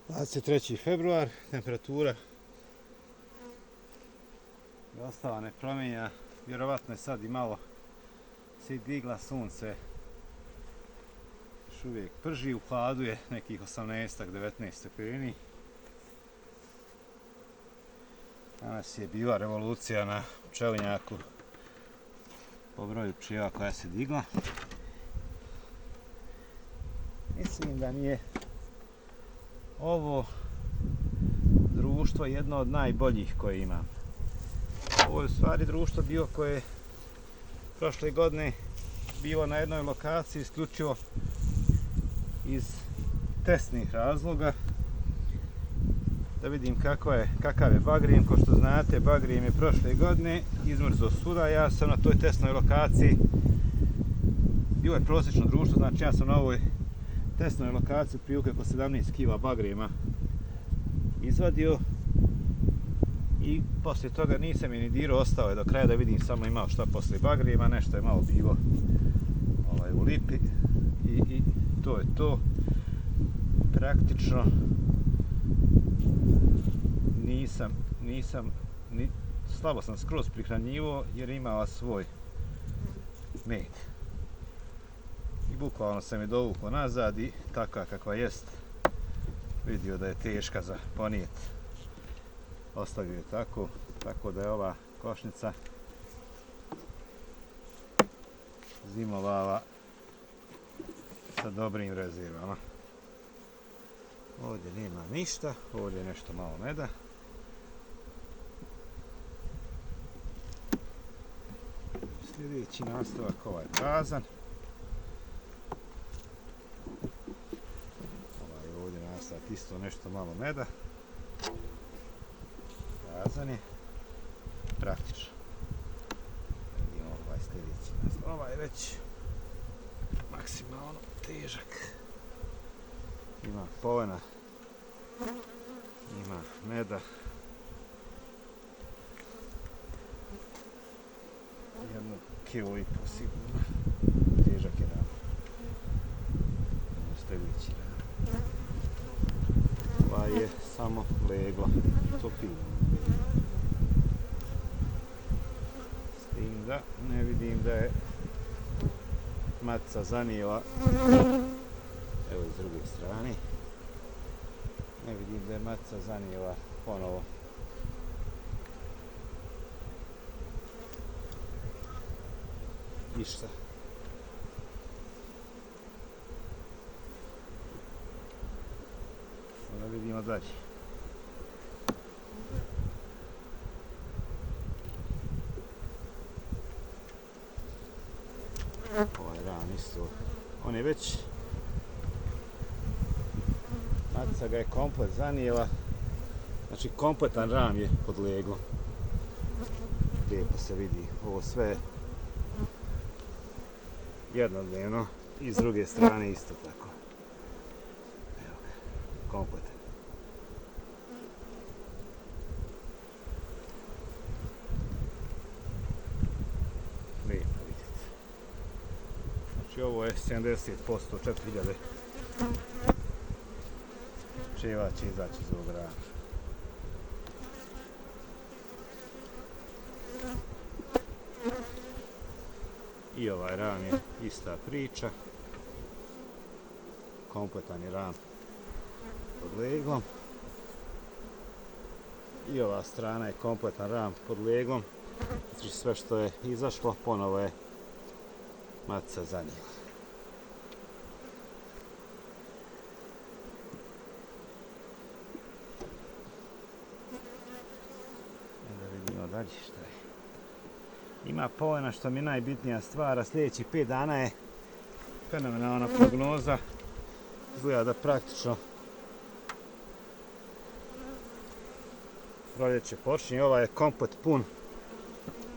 23. februar, temperatura je ostala nepromijenjena, vjerovatno je sad i malo se digla sunce, još uvijek prži, u hladu je nekih 18-19 stepeni. Danas je bila revolucija na pčelinjaku po broju pčela koja se digla. Mislim da nije ovo društvo jedno od najboljih koje imam. Ovo je u stvari društvo bio koje je prošle godine bilo na jednoj lokaciji isključivo iz testnih razloga. Da vidim kakav je bagrijem. Ko što znate, bagrijem je prošle godine izmrzao svuda. Ja sam na toj testnoj lokaciji, bilo je prosječno društvo, znači ja sam na ovoj testnoj lokaciji otprilike oko 17 kg bagrijema izvadio i poslije toga nisam je ni dirao, ostao je do kraja da vidim samo imao šta poslije bagrijema, nešto je malo bilo u lipi i to je to. Praktično nisam slabo sam skroz prihranjivo jer imala svoj med. I bukvalno sam je dovukao nazad i takva kakva jest, vidio da je teška za ponijet, ostavio je tako da je ova košnica zimovala sa dobrim rezervama. Ovdje nema ništa, ovdje je nešto malo meda. Sljedeći nastavak ovaj prazan. Ovdje nastavak isto nešto malo meda. Prazan je. Praktično. Vidimo ovaj sljedeći nastavak. Ovaj je već maksimalno težak. Ima polena. Ima meda. Jednu kilo i po sigurno. Težak je ram. Sljedeći ram. Ova je samo legla. To pije. S tim da ne vidim da je matica zanijela. Evo iz druge strane. Ne vidim da je matica zanijela ponovo. Ništa. Onda vidimo dalje. Ovaj ran isto. On je već, matica ga je komplet zanijela. Znači kompletan ram je podleglo. Lijepo se vidi. Ovo sve jednodnevno i s druge strane isto tako. Evo ga, kompletan. Lijepo vidite. Znači ovo je 70%, 4000 pčela će izaći iz ovog rana. I ovaj ram je ista priča. Kompletan je ram pod leglom. I ova strana je kompletan ram pod leglom. Znači sve što je izašlo ponovo je matica zanijela. Da vidimo dalje šta je. Ima polena, što mi je najbitnija stvar, a sljedećih 5 dana je fenomenalna prognoza. Izgleda da praktično proljeće počinje. Ovaj je komplet pun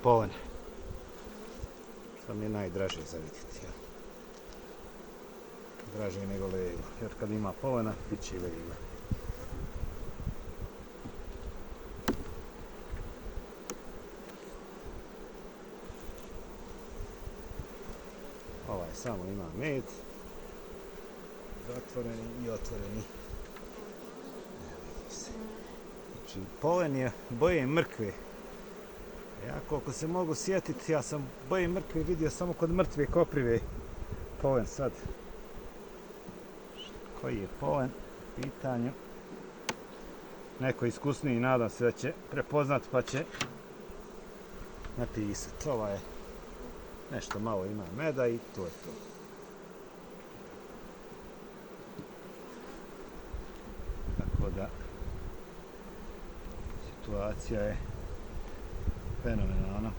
polena, što mi je najdraže za vidjeti. Draže nego leglo, jer kad ima polena, bit će i leglo. Ovaj samo ima med, zatvoreni i otvoreni. se. Znači, polen je boje mrkve. Ja koliko se mogu sjetiti, ja sam boje mrkve vidio samo kod mrtve koprive. Polen sad. Koji je polen? Pitanju. Neko iskusniji, nadam se da će prepoznat pa će napisati. Ova je nešto malo ima meda i to je to. Tako da situacija je fenomenalna.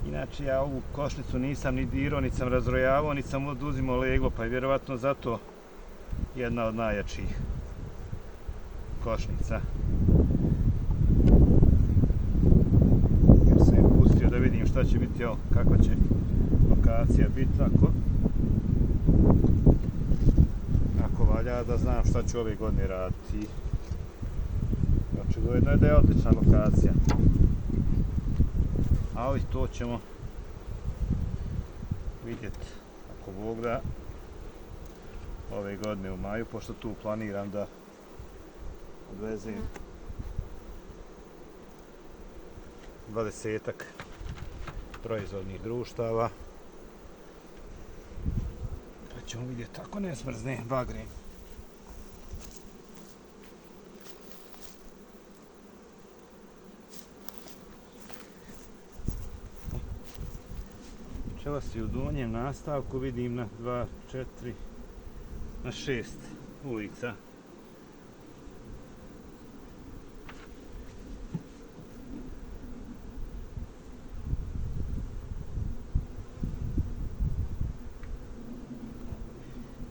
Inače ja ovu košnicu nisam ni dirao, niti sam razrojavao, niti sam oduzimao leglo, pa je vjerovatno zato jedna od najjačih košnica. Jer sam je pustio da vidim šta će biti, kako će lokacija biti, ako valja da znam šta ću ove godine raditi. Očigledno je da je odlična lokacija. Ali to ćemo vidjeti ako Bog da ove godine u maju, pošto tu planiram da odvezem 20-ak proizvodnih društava. Pa ćemo vidjeti ako ne smrzne bagre. Pčela si u donjem nastavku, vidim na 2, 4, na 6 ulica.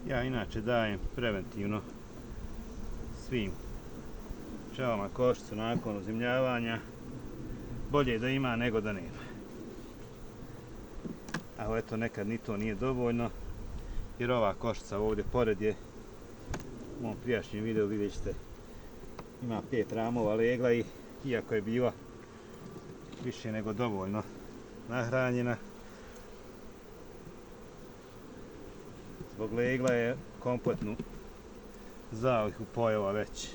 Ja inače dajem preventivno svim pčelama košnicu nakon uzimljavanja. Bolje da ima nego da nema. A eto, nekad ni to nije dovoljno, jer ova košnica ovdje pored je, u mom prijašnjem videu vidjet ćete, ima 5 ramova legla i iako je bila više nego dovoljno nahranjena, zbog legla je kompletnu zalihu pojela već.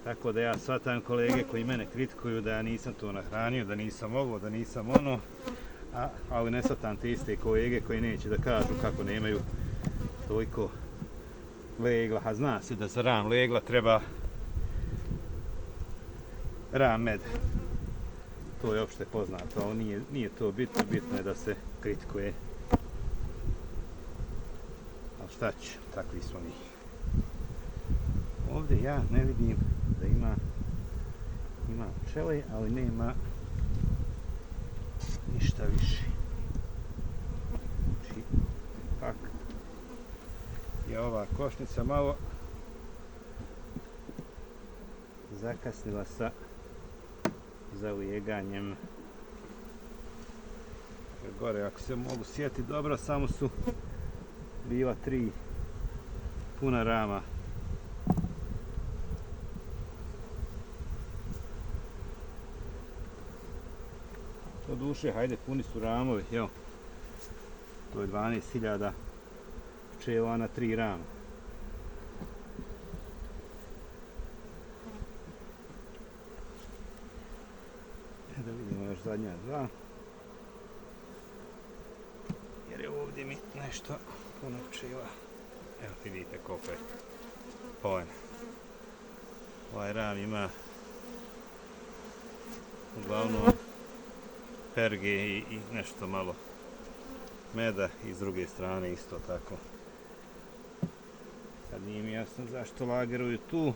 Tako da ja shvatam kolege koji mene kritikuju da ja nisam to nahranio, da nisam ovo, da nisam ono, ali ne shvatam te iste kolege koji neće da kažu kako nemaju toliko legla. A zna se da za ram legla treba ram med. To je opšte poznato, ali nije to bitno, bitno je da se kritikuje. Ali šta ću, takvi smo mi. Ovdje ja ne vidim da ima pčele, ali nema ništa više. Znači, pak je ova košnica malo zakasnila sa zalijeganjem. Gore, ako se mogu sjetiti dobro, samo su bila 3 puna rama. Do duše, hajde, puni su ramovi, evo. To je 12.000 pčela na 3 rama. Da vidimo još zadnja 2. Jer je ovdje mi nešto puno pčela. Evo vidite koliko je polena. Ovaj ram ima uglavnom perge i nešto malo meda i s druge strane isto tako. Sad nije mi jasno zašto lageruju tu.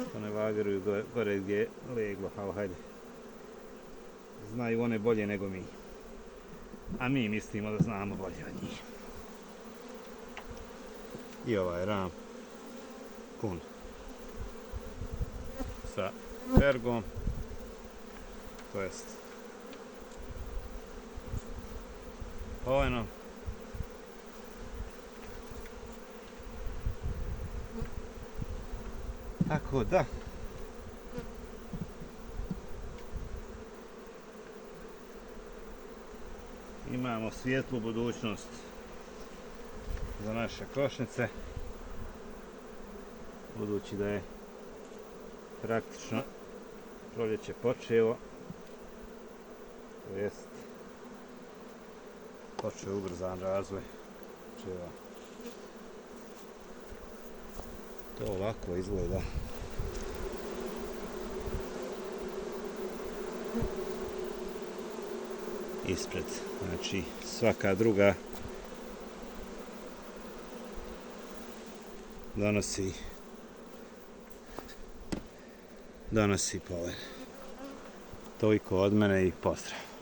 Što ne lageruju gore gdje je leglo, ali hajde. Znaju one bolje nego mi. A mi mislimo da znamo bolje od njih. I ovaj ram pun sa pergom, to jest polenom. Tako da imamo svijetlu budućnost za naše košnice. budući da je praktično proljeće počelo, to jest počeo ubrzan razvoj pčela. To ovako izgleda. Ispred, znači svaka druga donosi polen. Toliko od mene i pozdrav.